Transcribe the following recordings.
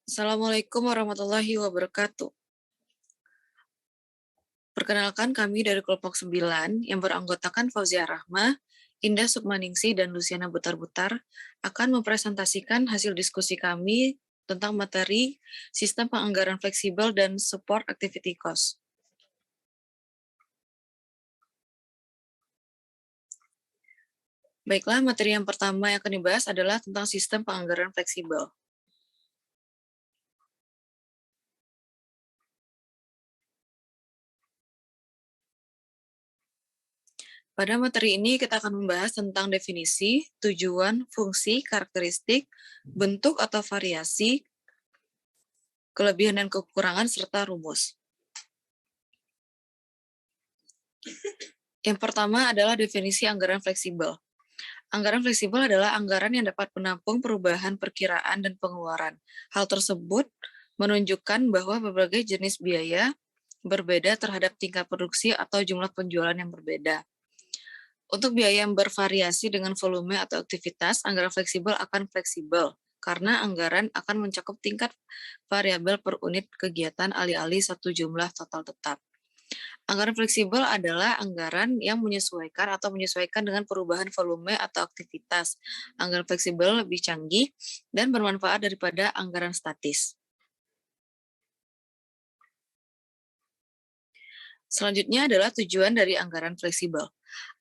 Assalamualaikum warahmatullahi wabarakatuh. Perkenalkan kami dari kelompok 9 yang beranggotakan Fauzia Rahma, Indah Sukmaningsi, dan Luciana Butar-Butar akan mempresentasikan hasil diskusi kami tentang materi sistem penganggaran fleksibel dan support activity cost. Baiklah, materi yang pertama yang akan dibahas adalah tentang sistem penganggaran fleksibel. Pada materi ini kita akan membahas tentang definisi, tujuan, fungsi, karakteristik, bentuk atau variasi, kelebihan dan kekurangan, serta rumus. Yang pertama adalah definisi anggaran fleksibel. Anggaran fleksibel adalah anggaran yang dapat menampung perubahan perkiraan dan pengeluaran. Hal tersebut menunjukkan bahwa berbagai jenis biaya berbeda terhadap tingkat produksi atau jumlah penjualan yang berbeda. Untuk biaya yang bervariasi dengan volume atau aktivitas, anggaran fleksibel akan fleksibel karena anggaran akan mencakup tingkat variabel per unit kegiatan alih-alih satu jumlah total tetap. Anggaran fleksibel adalah anggaran yang menyesuaikan atau menyesuaikan dengan perubahan volume atau aktivitas. Anggaran fleksibel lebih canggih dan bermanfaat daripada anggaran statis. Selanjutnya adalah tujuan dari anggaran fleksibel.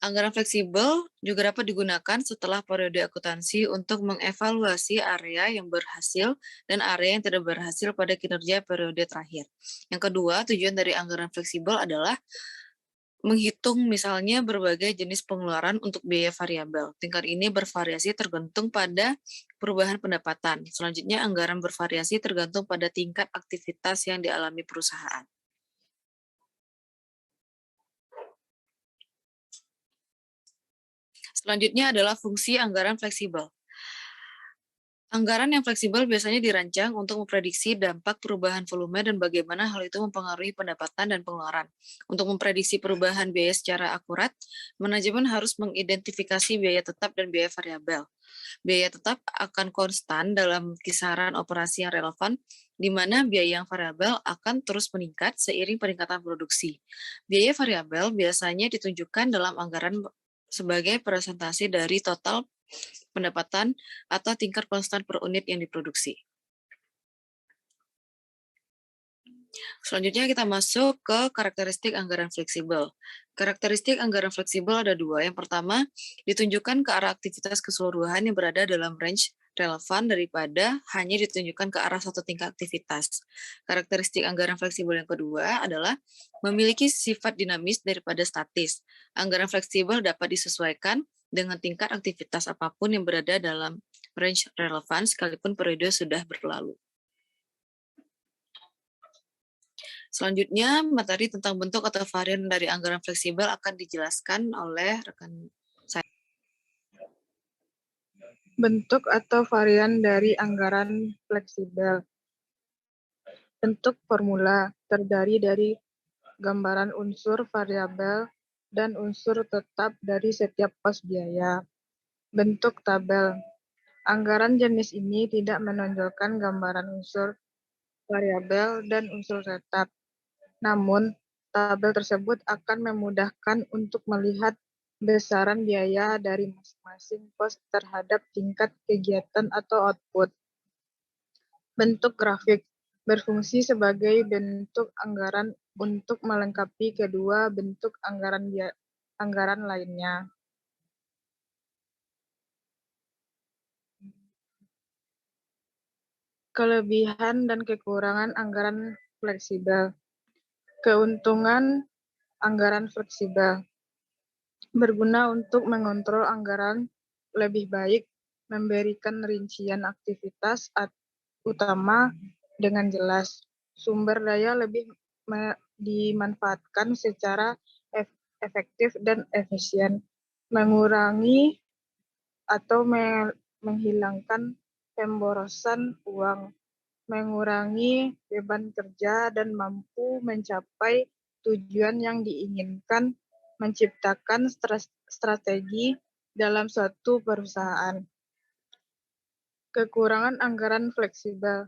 Anggaran fleksibel juga dapat digunakan setelah periode akuntansi untuk mengevaluasi area yang berhasil dan area yang tidak berhasil pada kinerja periode terakhir. Yang kedua, tujuan dari anggaran fleksibel adalah menghitung misalnya berbagai jenis pengeluaran untuk biaya variabel. Tingkat ini bervariasi tergantung pada perubahan pendapatan. Selanjutnya, anggaran bervariasi tergantung pada tingkat aktivitas yang dialami perusahaan. Selanjutnya adalah fungsi anggaran fleksibel. Anggaran yang fleksibel biasanya dirancang untuk memprediksi dampak perubahan volume dan bagaimana hal itu mempengaruhi pendapatan dan pengeluaran. Untuk memprediksi perubahan biaya secara akurat, manajemen harus mengidentifikasi biaya tetap dan biaya variabel. Biaya tetap akan konstan dalam kisaran operasi yang relevan, di mana biaya yang variabel akan terus meningkat seiring peningkatan produksi. Biaya variabel biasanya ditunjukkan dalam anggaran sebagai presentasi dari total pendapatan atau tingkat konstan per unit yang diproduksi. Selanjutnya kita masuk ke karakteristik anggaran fleksibel. Karakteristik anggaran fleksibel ada dua. Yang pertama, ditunjukkan ke arah aktivitas keseluruhan yang berada dalam range relevan daripada hanya ditunjukkan ke arah satu tingkat aktivitas. Karakteristik anggaran fleksibel yang kedua adalah memiliki sifat dinamis daripada statis. Anggaran fleksibel dapat disesuaikan dengan tingkat aktivitas apapun yang berada dalam range relevan sekalipun periode sudah berlalu. Selanjutnya, materi tentang bentuk atau varian dari anggaran fleksibel akan dijelaskan oleh rekan saya. Bentuk atau varian dari anggaran fleksibel. Bentuk formula terdiri dari gambaran unsur variabel dan unsur tetap dari setiap pos biaya. Bentuk tabel. Anggaran jenis ini tidak menonjolkan gambaran unsur variabel dan unsur tetap. Namun, tabel tersebut akan memudahkan untuk melihat besaran biaya dari masing-masing pos terhadap tingkat kegiatan atau output. Bentuk grafik berfungsi sebagai bentuk anggaran untuk melengkapi kedua bentuk anggaran lainnya. Kelebihan dan kekurangan anggaran fleksibel. Keuntungan anggaran fleksibel berguna untuk mengontrol anggaran lebih baik, memberikan rincian aktivitas utama dengan jelas. Sumber daya lebih dimanfaatkan secara efektif dan efisien, mengurangi atau menghilangkan pemborosan uang, mengurangi beban kerja dan mampu mencapai tujuan yang diinginkan, menciptakan strategi dalam suatu perusahaan. Kekurangan anggaran fleksibel.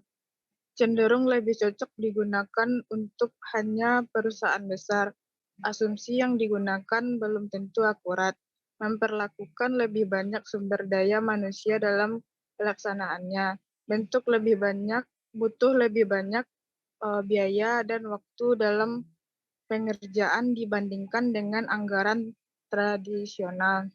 cenderung lebih cocok digunakan untuk hanya perusahaan besar. Asumsi yang digunakan belum tentu akurat, memperlakukan lebih banyak sumber daya manusia dalam pelaksanaannya. Bentuk lebih banyak, butuh lebih banyak biaya dan waktu dalam pengerjaan dibandingkan dengan anggaran tradisional.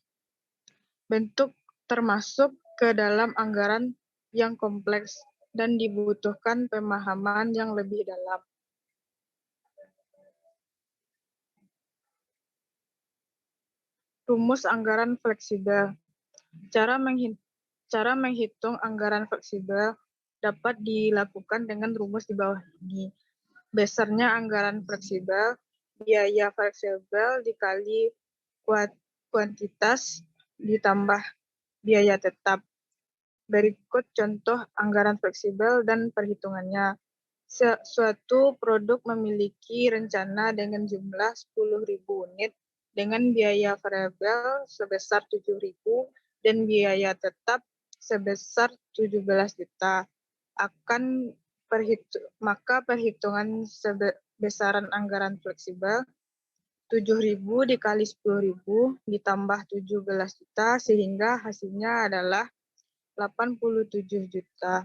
Bentuk termasuk ke dalam anggaran yang kompleks dan dibutuhkan pemahaman yang lebih dalam. Rumus anggaran fleksibel. Cara menghitung anggaran fleksibel dapat dilakukan dengan rumus di bawah ini. Besarnya anggaran fleksibel, biaya fleksibel dikali kuantitas ditambah biaya tetap. Berikut contoh anggaran fleksibel dan perhitungannya. Suatu produk memiliki rencana dengan jumlah 10.000 unit dengan biaya variabel sebesar 7.000 dan biaya tetap sebesar 17 juta. Maka perhitungan besaran anggaran fleksibel 7.000 dikali 10.000 ditambah 17 juta sehingga hasilnya adalah 87 juta.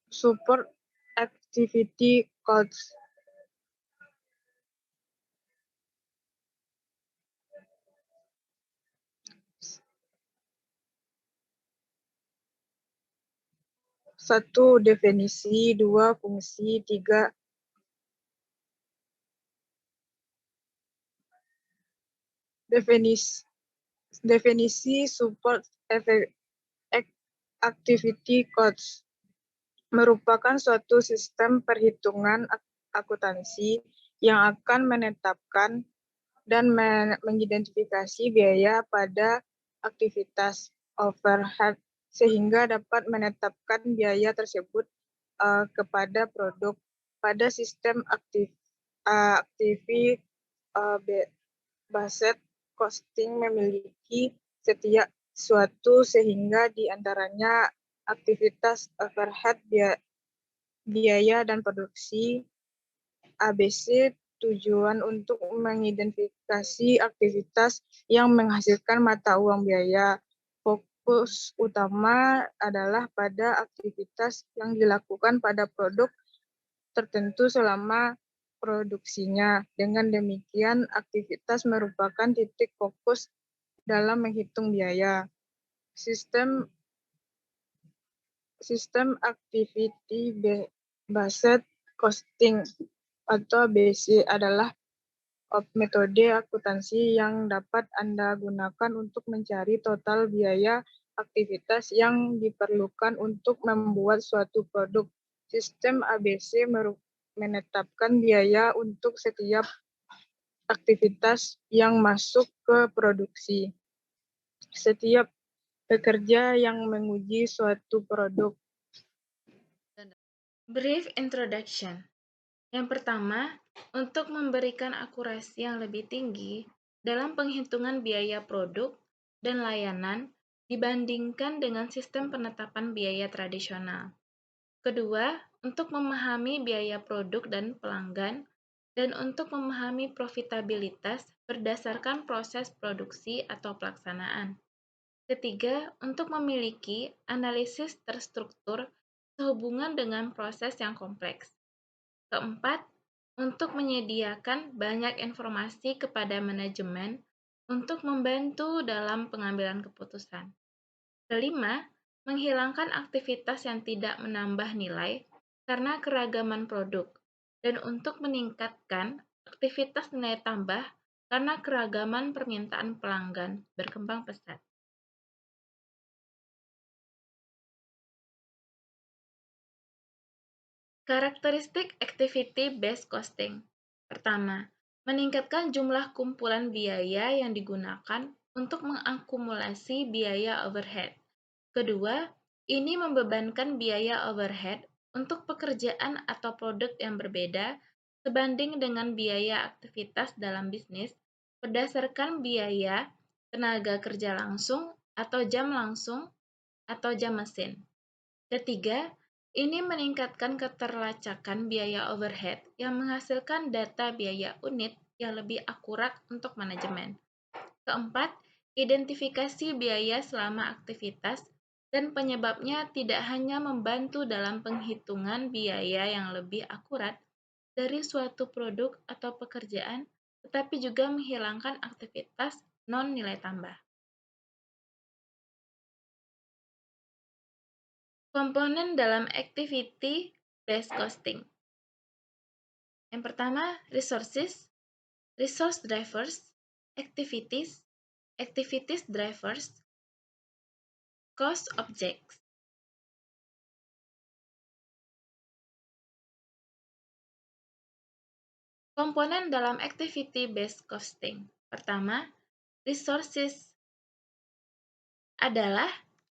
Support activity costs. Satu, definisi. Dua, fungsi. Tiga, definisi support activity costs merupakan suatu sistem perhitungan akuntansi yang akan menetapkan dan mengidentifikasi biaya pada aktivitas overhead sehingga dapat menetapkan biaya tersebut kepada produk. Pada sistem activity based costing memiliki setiap suatu sehingga di antaranya aktivitas overhead, biaya dan produksi. ABC tujuan untuk mengidentifikasi aktivitas yang menghasilkan mata uang biaya. Fokus utama adalah pada aktivitas yang dilakukan pada produk tertentu selama produksinya. Dengan demikian, aktivitas merupakan titik fokus dalam menghitung biaya. Sistem activity based costing atau ABC adalah metode akuntansi yang dapat Anda gunakan untuk mencari total biaya aktivitas yang diperlukan untuk membuat suatu produk. Sistem ABC menetapkan biaya untuk setiap aktivitas yang masuk ke produksi. Setiap pekerja yang menguji suatu produk. Brief introduction. Yang pertama, untuk memberikan akurasi yang lebih tinggi dalam penghitungan biaya produk dan layanan dibandingkan dengan sistem penetapan biaya tradisional. Kedua, untuk memahami biaya produk dan pelanggan, dan untuk memahami profitabilitas berdasarkan proses produksi atau pelaksanaan. Ketiga, untuk memiliki analisis terstruktur sehubungan dengan proses yang kompleks. Keempat, untuk menyediakan banyak informasi kepada manajemen untuk membantu dalam pengambilan keputusan. Kelima, menghilangkan aktivitas yang tidak menambah nilai karena keragaman produk, dan untuk meningkatkan aktivitas nilai tambah karena keragaman permintaan pelanggan berkembang pesat. Karakteristik activity-based costing. Pertama, meningkatkan jumlah kumpulan biaya yang digunakan untuk mengakumulasi biaya overhead. Kedua, ini membebankan biaya overhead untuk pekerjaan atau produk yang berbeda sebanding dengan biaya aktivitas dalam bisnis berdasarkan biaya tenaga kerja langsung atau jam langsung atau jam mesin. Ketiga, ini meningkatkan keterlacakan biaya overhead yang menghasilkan data biaya unit yang lebih akurat untuk manajemen. Keempat, identifikasi biaya selama aktivitas dan penyebabnya tidak hanya membantu dalam penghitungan biaya yang lebih akurat dari suatu produk atau pekerjaan, tetapi juga menghilangkan aktivitas non-nilai tambah. Komponen dalam activity-based costing. Yang pertama, resources, resource drivers, activities, activities drivers, cost objects. Komponen dalam activity-based costing. Pertama, resources adalah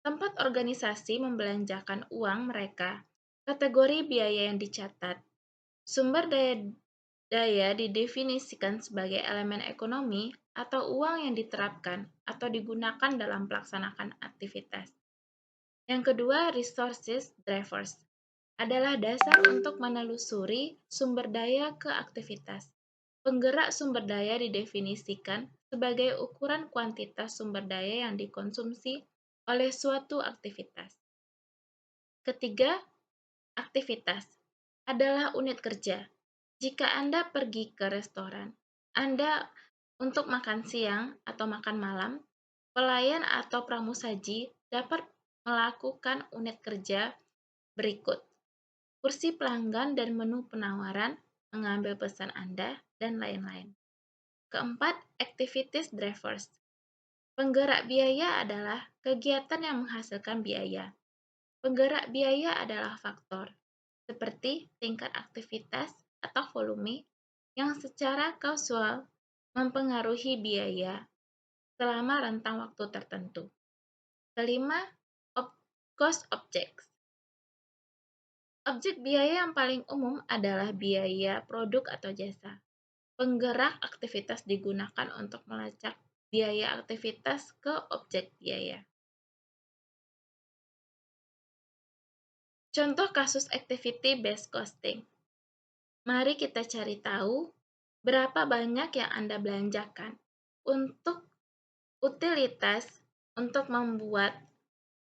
tempat organisasi membelanjakan uang mereka. Kategori biaya yang dicatat. Sumber daya didefinisikan sebagai elemen ekonomi atau uang yang diterapkan atau digunakan dalam pelaksanakan aktivitas. Yang kedua, resources drivers adalah dasar untuk menelusuri sumber daya ke aktivitas. Penggerak sumber daya didefinisikan sebagai ukuran kuantitas sumber daya yang dikonsumsi oleh suatu aktivitas. Ketiga, aktivitas adalah unit kerja. Jika Anda pergi ke restoran, Anda untuk makan siang atau makan malam, pelayan atau pramusaji dapat melakukan unit kerja berikut: kursi pelanggan dan menu penawaran, mengambil pesan Anda, dan lain-lain. Keempat, activities drivers. Penggerak biaya adalah kegiatan yang menghasilkan biaya. Penggerak biaya adalah faktor, seperti tingkat aktivitas atau volume, yang secara kausal mempengaruhi biaya selama rentang waktu tertentu. Kelima, cost objects. Objek biaya yang paling umum adalah biaya produk atau jasa. Penggerak aktivitas digunakan untuk melacak biaya aktivitas ke objek biaya. Contoh kasus activity-based costing. Mari kita cari tahu berapa banyak yang Anda belanjakan untuk utilitas untuk membuat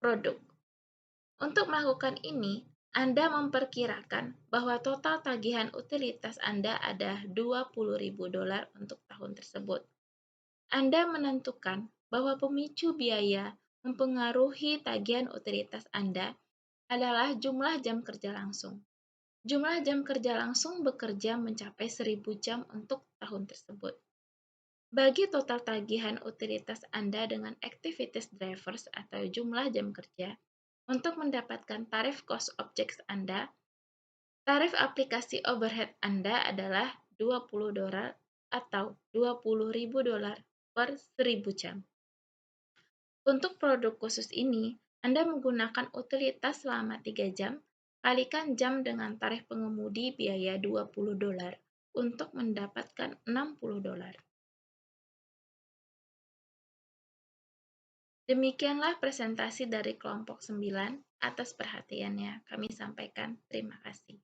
produk. Untuk melakukan ini, Anda memperkirakan bahwa total tagihan utilitas Anda ada $20.000 untuk tahun tersebut. Anda menentukan bahwa pemicu biaya mempengaruhi tagihan utilitas Anda adalah jumlah jam kerja langsung. Jumlah jam kerja langsung bekerja mencapai 1.000 jam untuk tahun tersebut. Bagi total tagihan utilitas Anda dengan activities drivers atau jumlah jam kerja, untuk mendapatkan tarif cost objects Anda, tarif aplikasi overhead Anda adalah $20 atau $20.000 per 1.000 jam. Untuk produk khusus ini, Anda menggunakan utilitas selama 3 jam, kalikan jam dengan tarif pengemudi biaya $20 untuk mendapatkan $60. Demikianlah presentasi dari kelompok 9. Atas perhatiannya, kami sampaikan terima kasih.